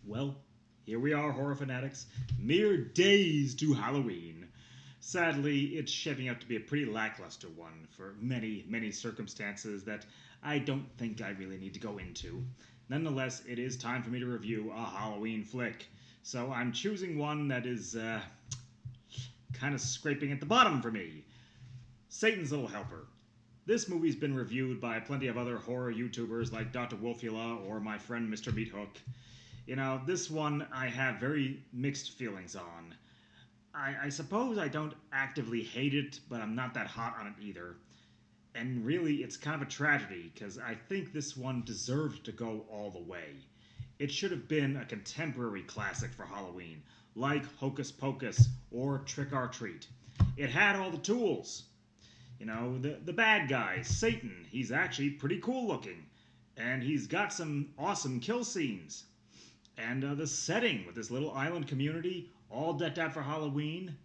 Well, here we are, horror fanatics, mere days to Halloween. Sadly, it's shaping up to be a pretty lackluster one for many, many circumstances that I don't think I really need to go into. Nonetheless, it is time for me to review a Halloween flick. So I'm choosing one that is kind of scraping at the bottom for me. Satan's Little Helper. This movie's been reviewed by plenty of other horror YouTubers like Dr. Wolfula or my friend Mr. Meathook. You know, this one I have very mixed feelings on. I suppose I don't actively hate it, but I'm not that hot on it either. And really, it's kind of a tragedy, because I think this one deserved to go all the way. It should have been a contemporary classic for Halloween, like Hocus Pocus or Trick or Treat. It had all the tools. You know, the bad guy, Satan, he's actually pretty cool looking. And he's got some awesome kill scenes. And the setting with this little island community, all decked out for Halloween,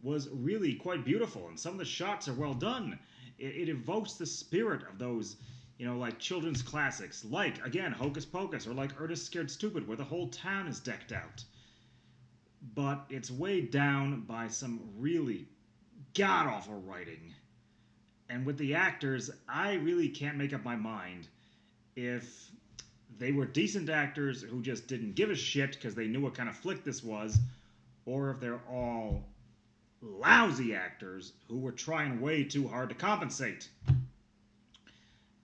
was really quite beautiful. And some of the shots are well done. It evokes the spirit of those, you know, like children's classics, like, again, Hocus Pocus, or like Ernest Scared Stupid, where the whole town is decked out. But it's weighed down by some really god-awful writing. And with the actors, I really can't make up my mind if they were decent actors who just didn't give a shit because they knew what kind of flick this was, or if they're all lousy actors who were trying way too hard to compensate.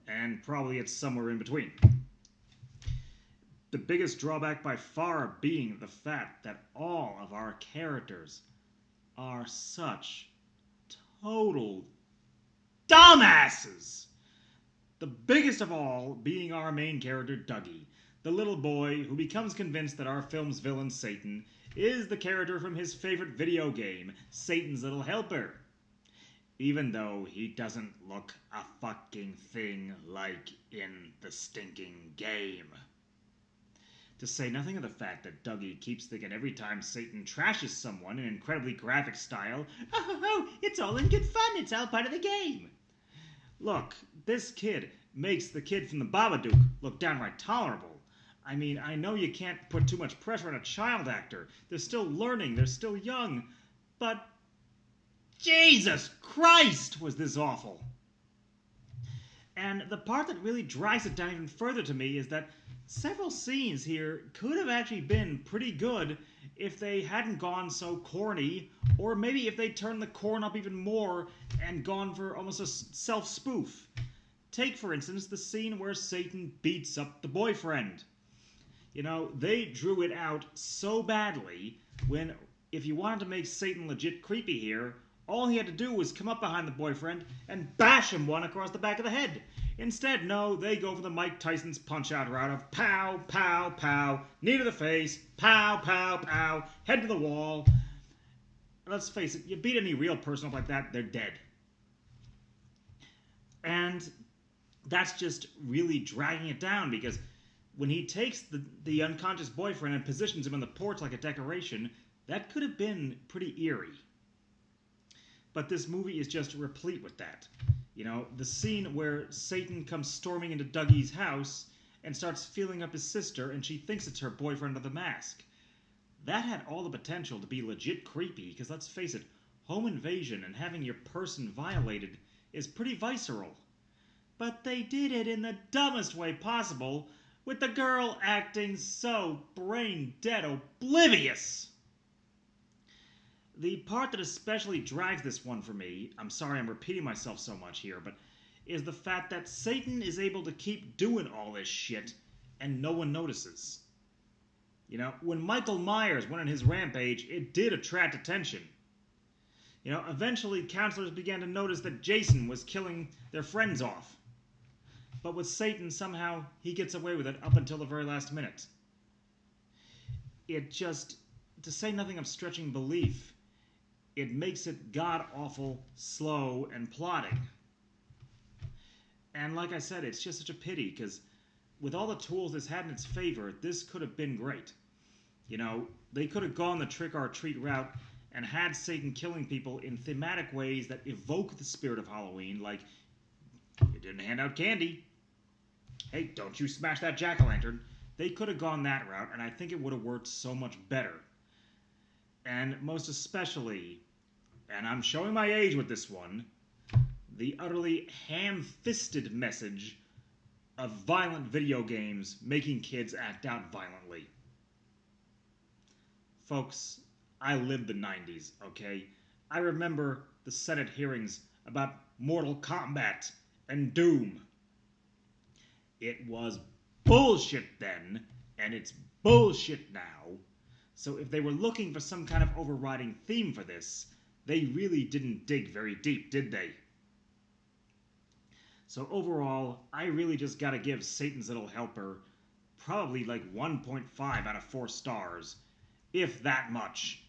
And probably it's somewhere in between. The biggest drawback by far being the fact that all of our characters are such total dumbasses. The biggest of all being our main character, Dougie, the little boy who becomes convinced that our film's villain, Satan, is the character from his favorite video game, Satan's Little Helper. Even though he doesn't look a fucking thing like in the stinking game. To say nothing of the fact that Dougie keeps thinking every time Satan trashes someone in incredibly graphic style, oh, it's all in good fun, it's all part of the game. Look, this kid makes the kid from the Babadook look downright tolerable. I mean, I know you can't put too much pressure on a child actor. They're still learning, they're still young. But, Jesus Christ, was this awful. And the part that really drags it down even further to me is that several scenes here could have actually been pretty good if they hadn't gone so corny, or maybe if they turned the corn up even more and gone for almost a self-spoof. Take, for instance, the scene where Satan beats up the boyfriend. You know, they drew it out so badly when, if you wanted to make Satan legit creepy here, all he had to do was come up behind the boyfriend and bash him one across the back of the head. Instead, no, they go for the Mike Tyson's punch-out route of pow, pow, pow, knee to the face, pow, pow, pow, head to the wall. Let's face it, you beat any real person up like that, they're dead. And that's just really dragging it down, because when he takes the unconscious boyfriend and positions him on the porch like a decoration, that could have been pretty eerie. But this movie is just replete with that. You know, the scene where Satan comes storming into Dougie's house and starts feeling up his sister, and she thinks it's her boyfriend with the mask. That had all the potential to be legit creepy, because let's face it, home invasion and having your person violated is pretty visceral. But they did it in the dumbest way possible, with the girl acting so brain-dead oblivious. The part that especially drags this one for me, I'm sorry I'm repeating myself so much here, but is the fact that Satan is able to keep doing all this shit and no one notices. You know, when Michael Myers went on his rampage, it did attract attention. You know, eventually counselors began to notice that Jason was killing their friends off. But with Satan, somehow, he gets away with it up until the very last minute. It just, to say nothing of stretching belief, it makes it god-awful, slow, and plodding. And like I said, it's just such a pity, because with all the tools this had in its favor, this could have been great. You know, they could have gone the trick-or-treat route and had Satan killing people in thematic ways that evoke the spirit of Halloween, like You didn't hand out candy. Hey, don't you smash that jack-o'-lantern. They could have gone that route, and I think it would have worked so much better. And most especially, and I'm showing my age with this one, the utterly ham-fisted message of violent video games making kids act out violently. Folks, I lived the 90s, okay? I remember the Senate hearings about Mortal Kombat and Doom. It was bullshit then, and it's bullshit now. So if they were looking for some kind of overriding theme for this, they really didn't dig very deep, did they? So overall, I really just gotta give Satan's Little Helper probably like 1.5 out of 4 stars, if that much.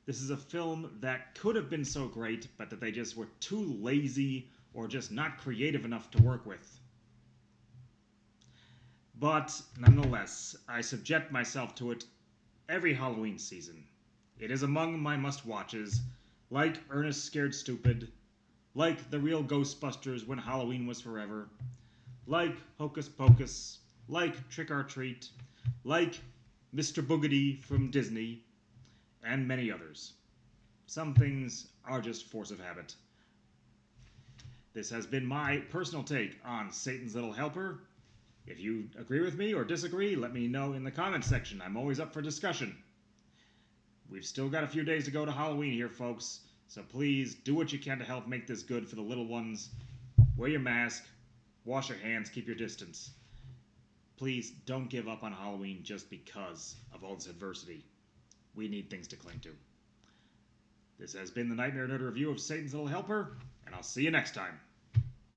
This is a film that could have been so great, but that they just were too lazy or just not creative enough to work with. But nonetheless, I subject myself to it every Halloween season. It is among my must-watches, like Ernest Scared Stupid, like The Real Ghostbusters When Halloween Was Forever, like Hocus Pocus, like Trick or Treat, like Mr. Boogedy from Disney, and many others. Some things are just force of habit. This has been my personal take on Satan's Little Helper. If you agree with me or disagree, let me know in the comments section. I'm always up for discussion. We've still got a few days to go to Halloween here, folks, so please do what you can to help make this good for the little ones. Wear your mask, wash your hands, keep your distance. Please don't give up on Halloween just because of all this adversity. We need things to cling to. This has been the Nightmare Nerd review of Satan's Little Helper, and I'll see you next time.